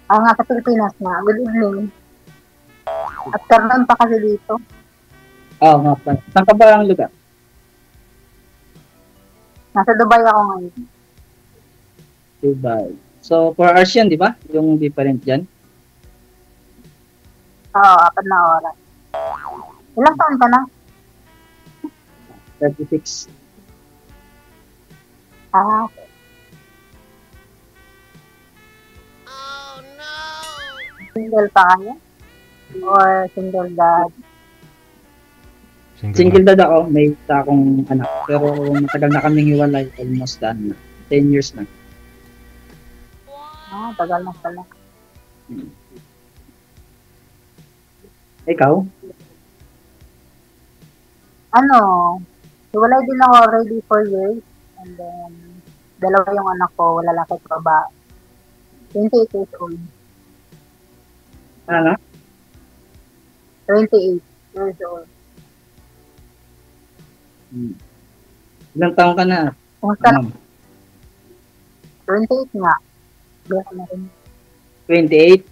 Nga sa Pilipinas na. Good evening. Afternoon pa kasi dito. Oo nga pa. Saan ka ba ang lugar? Nasa Dubai ako ngayon. Dubai. So, 4 hours yan, di ba? Yung different dyan. Oo, 4 na oras. Ilang taon ka na? 36. Okay. Single pa kayo? Or single dad? Single dad ako. May isa akong anak. Pero matagal na kaming hiwalay. Almost done na. 10 years na. Tagal na pala. Ikaw? Hiwalay din ako already 4 years. And then, dalawa yung anak ko, wala lang sa babae. 28 years old. Ano? 28 years old. Ilang taon ka na? Kumusta na? 28 nga. Bilang na rin. 28?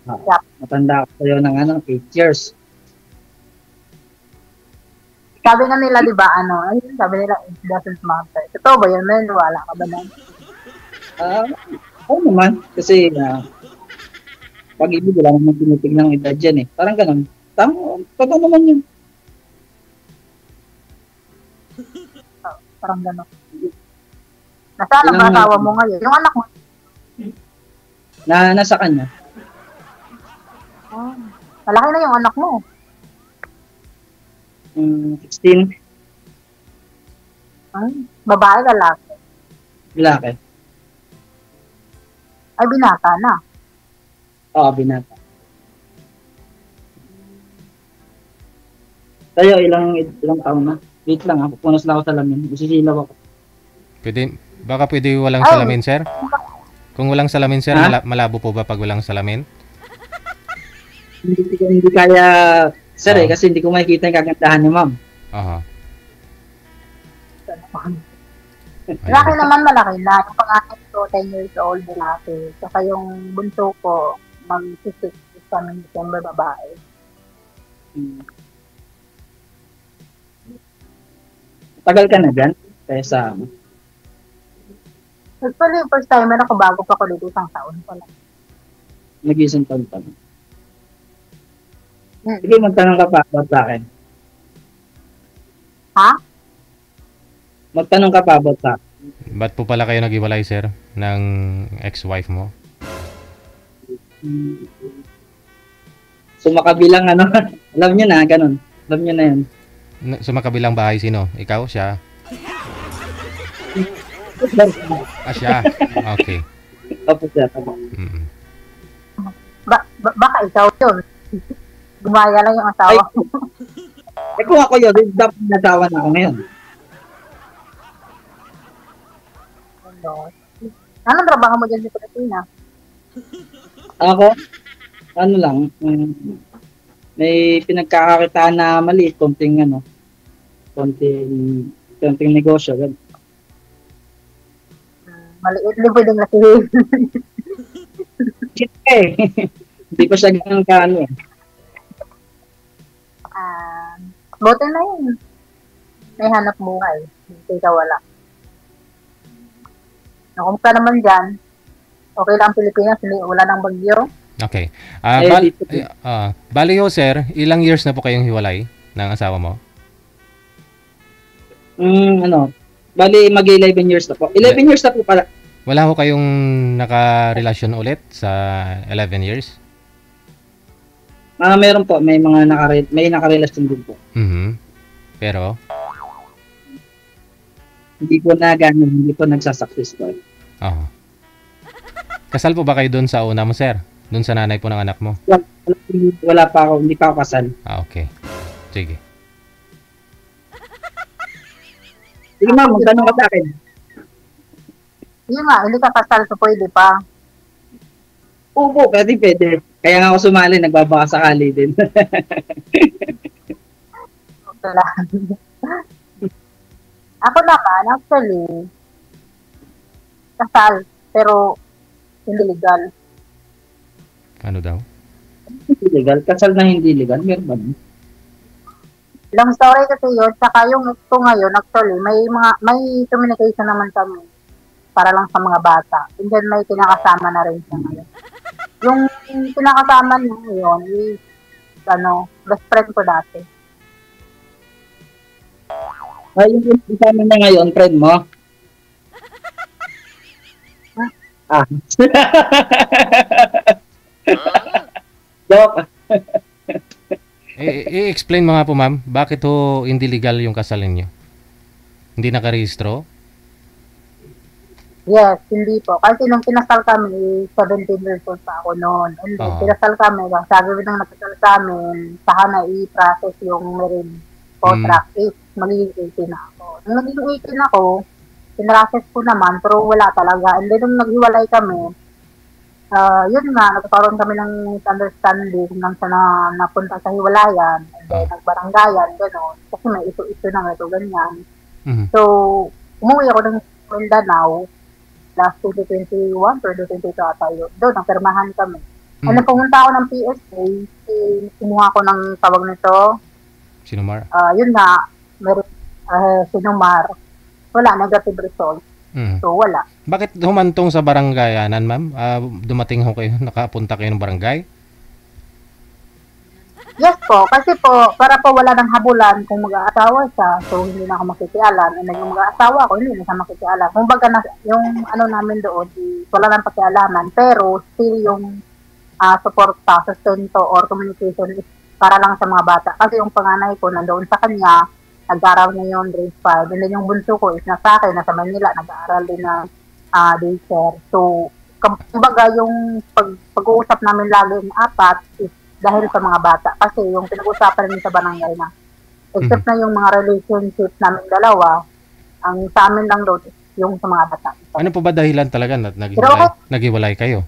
Yep. Matanda ako sa'yo ng 8 years. Sabi nga nila, di ba, sabi nila, it doesn't matter. Totoo ba yun? Wala ka ba na? Oo naman. Kasi, pag-ibig, wala naman tinitignan ng edad dyan eh. Parang ganun. Totoo naman yun. Parang gano'n. Nasaan ang asawa mo ngayon? Yung anak mo? Nasa kanya. Malaki na yung anak mo. 16. Babae, lalaki? Lalaki. Ay, binata na. Oo, binata. Tayo, ilang taon na? Wait lang ha, pupunas lang ako sa lamin. Isisilaw ako. Baka pwede walang salamin, sir? Kung walang salamin, sir, malabo po ba pag walang salamin? Hindi kaya, sir kasi hindi ko makikita yung kagandahan ni ma'am. Aha. Laki naman malaki na. Yung pangalan ko, 10 years old, lalaki. Saka yung bunso ko, mag-6 kami December, babae. Tagal ka na dyan? Kaya sa Actually, first timer ako bago pa ko dito, isang taon pa lang. Nag-isang taon pa lang. Sige, magtanong ka pa about sa akin. Ha? Magtanong ka pa about sa akin. Ba't po pala kayo nag-iwalay, sir, ng ex-wife mo? So, makabilang alam nyo na, ganun. Alam nyo na yan. Sa makabilang bahay, sino? Ikaw? Siya? Siya. Okay. Opo, siya. Baka ikaw yun. Gumaya lang yung asawa ko. Kung ako yun, dapat nasawa na ako ngayon. Anong trabaho mo dyan sa Pilipinas? Ako? Lang, may pinagkakakitaan na maliit, konting negosyo. Maliit, hindi pwedeng lasihin. Hindi ko siya ganun kaano Buti na yun. May hanap buhay. Hindi ka wala. Kumusta naman dyan? Okay lang Pilipinas, wala nang bagyo? Okay. Bali ho, sir, ilang years na po kayong hiwalay ng asawa mo? Bali, mag-11 years na po. 11 years na po pala. Wala ho kayong naka-relasyon ulit sa 11 years? Meron po. May mga naka-relasyon din po. Pero? Hindi po nagsasuccessful. Kasal po ba kayo doon sa una mo, sir? Doon sa nanay po ng anak mo? Wala pa ako. Hindi pa ako kasal. Okay. Sige. Sige ma'am, magtanong ka sa akin. Yun nga, hindi ka kasal, so pwede pa. Oo, pwede. Kaya nga ako sumali, nagbabaka sakali din. Ako naman, actually, kasal. Pero, hindi legal. Ano daw? Hindi legal. Kasal na hindi legal. Meron ba? Long story kasi yun, saka yung ito ngayon, actually, may communication naman kami para lang sa mga bata. And then may kinakasama na rin siya ngayon. Yung kinakasama niya ngayon is, best friend ko dati. Ay, yung kasama na ngayon, friend mo? Ah. Joke. I-explain mo nga po, ma'am, bakit ho hindi legal yung kasal niyo? Hindi nakarehistro? Yes, hindi po. Kasi nung kinasal kami, 17 years old pa ako noon. And then, Oo. kinasal kami, sabi nung nakasal sa amin, saka na i-process yung marine contract, is magiging 18 na ako. Nung naging 18 ako, pinrocess ko naman, pero wala talaga. And then, nung naghiwalay kami, yun nga, nagkaroon kami ng misunderstanding nang sa napunta sa hiwalayan, and then nagbaranggayan, gano'n. Kasi may ito na ito, ganyan. Mhm. So, umuwi ako ng Mindanao, last 2021, 2022 ata yun. Doon, nagpirmahan kami. Mm. Ano, pumunta ako ng PSA, kumuha ko ng tawag nito, Sinumar? yun nga, sinumar. Wala, negative result. Mhm. So, wala. Bakit humantong sa baranggayanan, ma'am? Dumating ho kayo, nakapunta kayo ng barangay? Yes po, kasi po, para po wala ng habulan kung mag-aasawa siya, so hindi na ako makikialam. And then yung mag-aasawa ko, hindi na siya makikialam. Kung baga, yung ano namin doon, wala nang pakialaman, pero still yung suporta, sustento, or communication is para lang sa mga bata. Kasi yung panganay ko nandoon sa kanya, nag-aaral niya yung grade 5. And then yung bunso ko is nasa akin, nasa Manila, nag-aaral din ng daycare. So, kumbaga yung pag-uusap namin lagi ng apat is dahil sa mga bata. Kasi yung pinag-usapan namin sa barangay na, except na yung mga relationship namin dalawa, ang sa amin lang doon is yung sa mga bata. Ano po ba dahilan talaga na Pero naghiwalay kayo?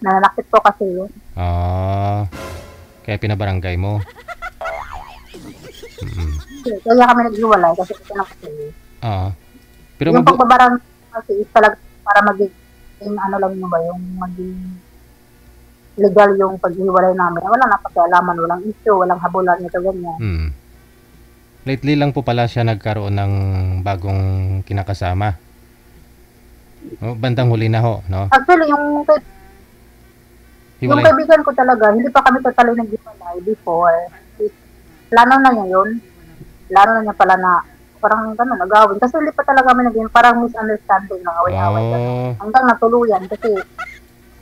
nananakit po kasi yun. Kaya pinabarangay mo. Mm. Kaya kami naghiwalay kasi ito na kasi. Pero Yung pagbabarangay kasi is talaga para maging ano lang yun ba, yung maging legal yung paghiwalay namin. Wala na pakialaman, walang issue, walang habulan, ito ganyan. Lately lang po pala siya nagkaroon ng bagong kinakasama. Bandang huli na ho, no? Actually, yung kaibigan ko talaga, hindi pa kami totally naghiwalay before. Plano na niya yun. Plano na niya pala na parang gano'n, nagawin. Kasi hindi pa talaga kami naging parang misunderstanding ng away-away. Hanggang natuluyan. Kasi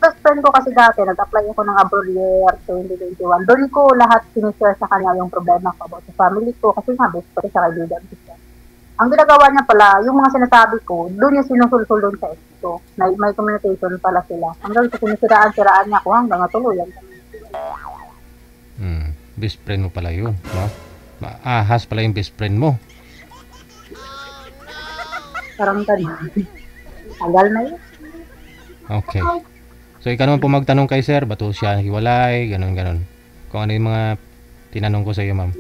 best friend ko kasi dati, nag-apply ako ng abroad year 2021. Doon ko lahat sinishare sa kanya yung problema ko about sa family ko. Kasi nga, best friend sa kaibigan ko siya. Ang ginagawa niya pala, yung mga sinasabi ko, doon niya sinusulsul doon sa ex ko. May communication pala sila. Hanggang sa sinisiraan-siraan niya ako hanggang natuluyan. Best friend mo pala yun, no? Ahas pala yung best friend mo. Parang ganun. Tagal na yun. Okay. So, ikaw naman po magtanong kay sir, ba't siya hiwalay, ganon. Kung ano yung mga tinanong ko sa iyo, ma'am.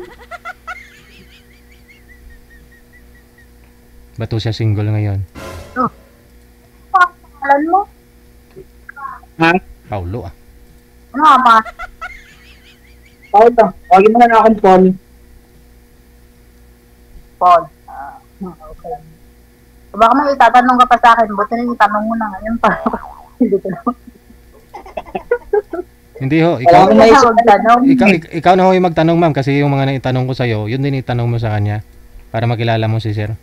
Ba't siya single ngayon? Pangalan mo? Ha? Paulo, Ano nga ba? Ito. Huwag mo na akong Paul. Paul. Okay. So, baka may itatanong ka pa sa akin, buti na itanong mo na ngayon pa. Hindi ko naman. Hindi ho, ikaw na ho yung magtanong, ma'am, kasi yung mga naitanong ko sa iyo, yun din itanong mo sa kanya para makilala mo si sir.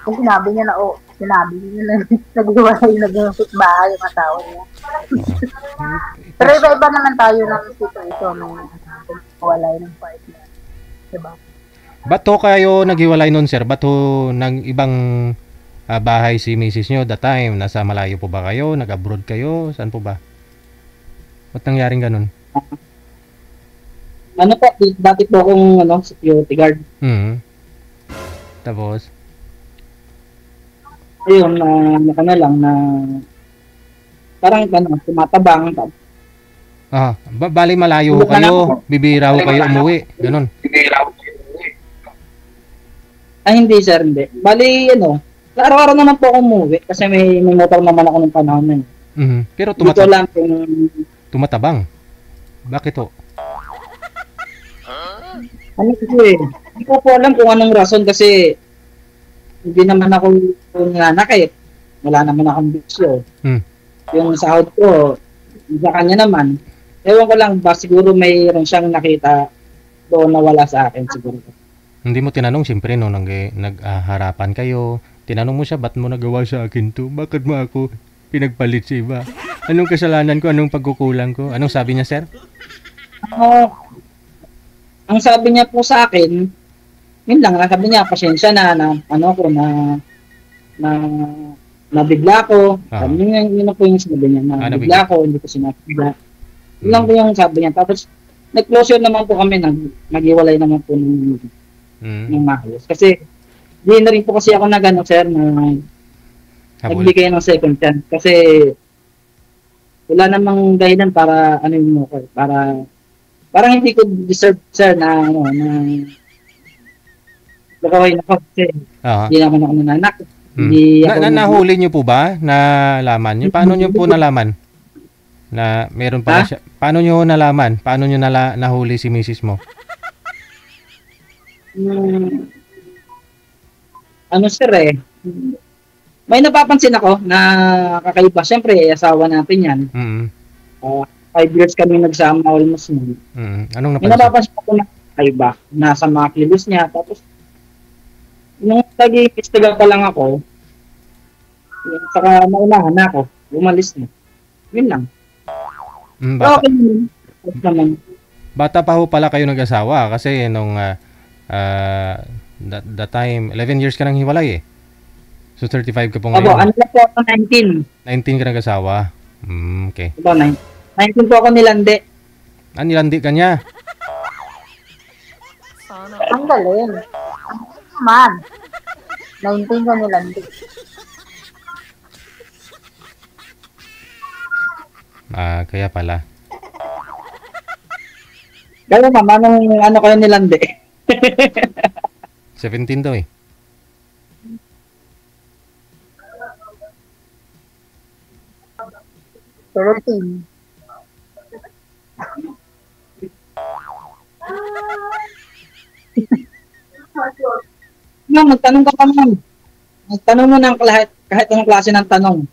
Kung sinabi niya na, naghiwalay, nag-fit bahay yung asawa niya. Pero iba-iba naman tayo ng situation nung walay ng partner. Diba? Ba't ho kayo naghiwalay nun, sir? Ba't ho ng ibang bahay si misis nyo that time? Nasa malayo po ba kayo? Nag-abroad kayo? Saan po ba? Ba't nangyaring ganun? Ano po, dati po akong security guard. Tapos? Ayun, na lang na parang tumatabang. Bali malayo ho kayo, bibira ho kayo umuwi, ganun. Ay, hindi sir, hindi. Bali, araw-araw naman po ako umuwi kasi may motor naman ako ng panahon na yun. Pero Dito lang kung tumatabang. Bakit ho? ano ko eh. Hindi ko po alam kung anong rason kasi hindi naman ako nanganak eh. Wala naman akong bisyo. Yung sahod ko, sa kanya naman. Ewan ko lang ba, siguro mayroon siyang nakita doon na wala sa akin siguro. Hindi mo tinanong, siyempre, no, nagharapan kayo. Tinanong mo siya, ba't mo nagawa sa akin to? Bakit mo ako pinagpalit sa iba? Anong kasalanan ko? Anong pagkukulang ko? Anong sabi niya, sir? Ang sabi niya po sa akin, yun lang, sabi niya, pasensya na nabigla ko. Sabi niya, yun na po yung sabi niya, nabigla ko, hindi ko sinabigla. Yun lang po yung sabi niya. Tapos, nag-closure naman po kami, nag-iwalay naman po ng maayos. Kasi, di na rin po kasi ako sir, na nagbigay ng second chance. Kasi, wala namang dahilan para, parang hindi ko deserve, sir, na lakaway na ko. Kasi, hindi naman ako nananak. Nahuli niyo po ba? Nalaman niyo? Paano niyo po nalaman? Na meron pala siya. Paano niyo nalaman? Paano niyo nahuli si misis mo? Sir may napapansin ako na kakaiba. Siyempre, asawa natin yan. 5 years kami nagsama almost. Anong napansin? May napapansin ako na kakaiba. Nasa mga kilos niya. Tapos, nung nag-iistiga pa lang ako, saka naunahan na ako, umalis na. Yun lang. Bata pa ho pala kayo nag-asawa kasi nung that time, 11 years ka nang hiwalay eh. So 35 ka po ngayon. Ano na po ako, 19. 19 ka nag-asawa. Okay. 19 po ako nilandi. Nilandi ka niya? Ang galing. Man. 19 ka nilandi. Kaya pala. Kaya mama, ano kayo nilandi? 17 daw eh. Seventeen. Magtanong ka pa naman. Magtanong mo ng kahit anong klase ng tanong.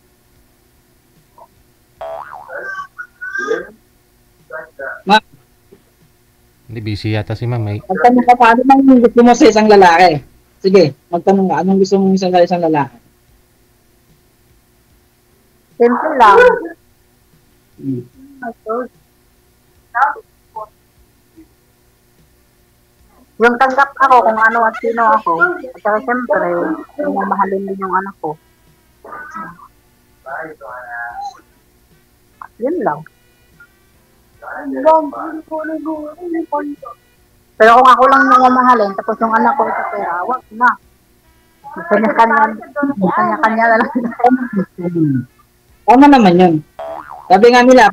Hindi, busy yata si ma'am. Magtanong ka pa, ano bang gusto mo sa isang lalaki? Sige, magtanong ka, anong gusto mo sa isang lalaki? Simple lang. Yung tanggap ako kung ano at sino ako. At saka siyempre, yung mamahalin din yung anak ko. Yun lang. Pero kung ako lang yung mamahalin, tapos yung anak ko ito pera, wag na. Kanya-kanya na lang. Tama naman yun. Sabi nga nila,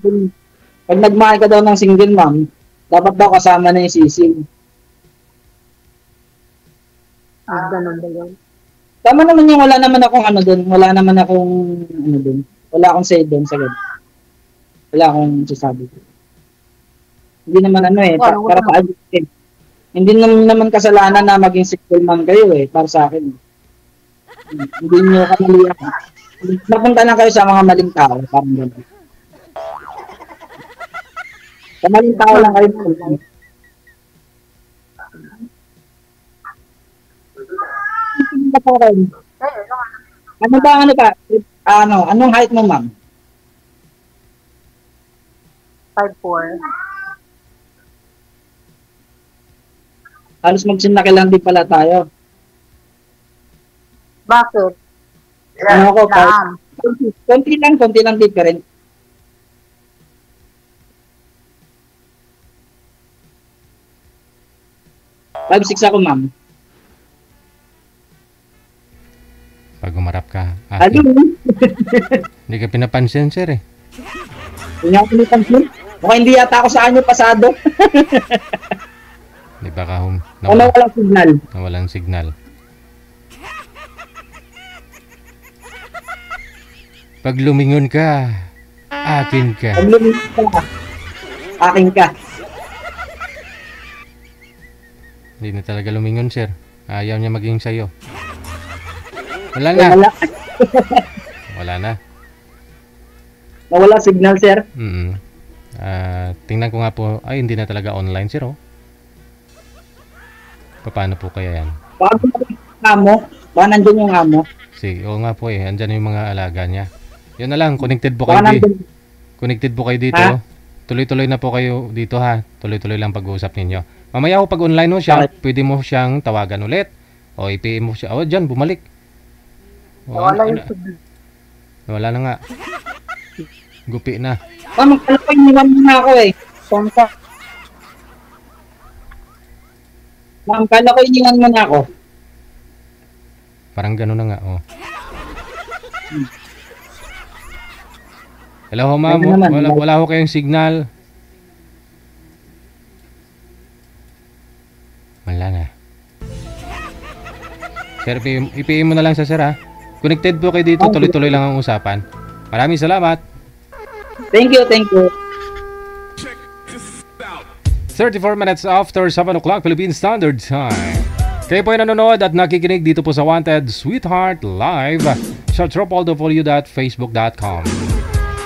pag nagmahal ka daw ng single mom, dapat daw kasama na yung sisig. Ganun ba yun? Tama naman yung wala naman akong wala akong say doon sa ganun. Wala akong sasabi. Hindi naman para pa-adjust. Hindi naman kasalanan na maging single mom kayo para sa akin. Hindi nyo kamalian. Napunta lang kayo sa mga maling tao, parang gano'n. Sa maling tao lang kayo. Anong height mo, ma'am? 5'4". Halos magsinaki lang din pala tayo. Bakit? Ano ko, konti lang different. Five, 6 ako, ma'am. Pag umarap ka. Hindi ka pinapansin, sir eh. Hindi ako pinapansin. Mukhang hindi yata ako sa kanyo pasado. Di ba ka Nawalang signal. Nawalang signal. Pag lumingon ka, akin ka. Pag lumingon ka, akin ka. Hindi na talaga lumingon, sir. Ayaw niya maging sa'yo. Wala na. Wala. Wala na. Nawala signal, sir. Tingnan ko nga po. Ay, hindi na talaga online, sir, oh. Paano po kaya yan? Baka amo. Baka nandun yung amo. Sige, oo nga po eh. Andyan yung mga alaga niya. Yun na lang, connected po kayo dito. Connected po kayo dito. Ha? Tuloy-tuloy na po kayo dito, ha. Tuloy-tuloy lang pag-uusap ninyo. Mamaya ko pag online mo siya, pwede mo siyang tawagan ulit. O i-PM mo siya. O, dyan, bumalik. O, Wala yung signal. wala na nga. Gupi na. Ma'am, kala ko iniwan mo na ako eh. Kontak. Ma'am, kala ko iniwan mo na ako. Parang gano'n na nga, oh. Hello, ma'am. Wala ko kayong signal. Wala na. Sir, i-PM mo na lang sa sir, ha. Connected po kayo dito. Tuloy-tuloy lang ang usapan. Maraming salamat. Thank you, thank you. 34 minutes after 7 o'clock Philippine Standard Time. Kayo po ay nanonood at nakikinig dito po sa Wanted Sweetheart Live sa www.facebook.com.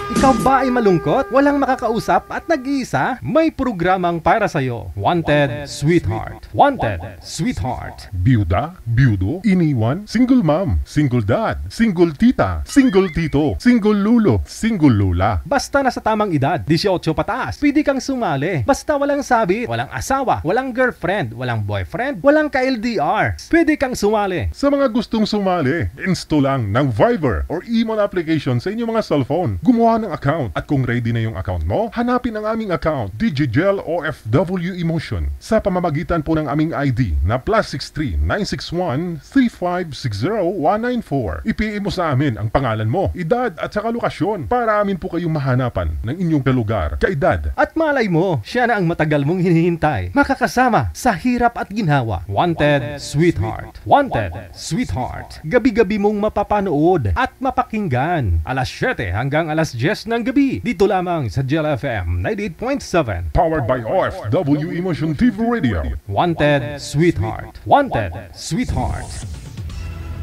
Ikaw ba ay malungkot? Walang makakausap at nag-iisa? May programang para sa'yo. Wanted Sweetheart. Wanted Sweetheart. Byuda, byudo, iniwan, single mom, single dad, single tita, single tito, single lulo, single lula. Basta nasa tamang edad, 18 pataas, pwede kang sumali. Basta walang sabit, walang asawa, walang girlfriend, walang boyfriend, walang ka-LDR. Pwede kang sumali. Sa mga gustong sumali, install lang ng Viber or Emon application sa inyong mga cellphone. Gumawa ng account at kung ready na yung account mo, hanapin ang aming account, Digigel OFW Emotion, sa pamamagitan po ng aming ID na +63 961 3560 194. I-PM mo sa amin ang pangalan mo, edad at saka lokasyon para amin po kayong mahanapan ng inyong kalugar, kaedad. At malay mo, siya na ang matagal mong hinihintay. Makakasama sa hirap at ginhawa. Wanted Sweetheart. Wanted Sweetheart. Gabi-gabi mong mapapanood at mapakinggan. Alas 7 hanggang alas 10 ng gabi. Dito lamang sa Gel FM 98.7. Powered by OFW Emotion TV Radio. Wanted Sweetheart. Wanted Sweetheart.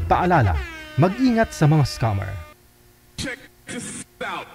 Paalala, mag-ingat sa mga scammer. Check this out.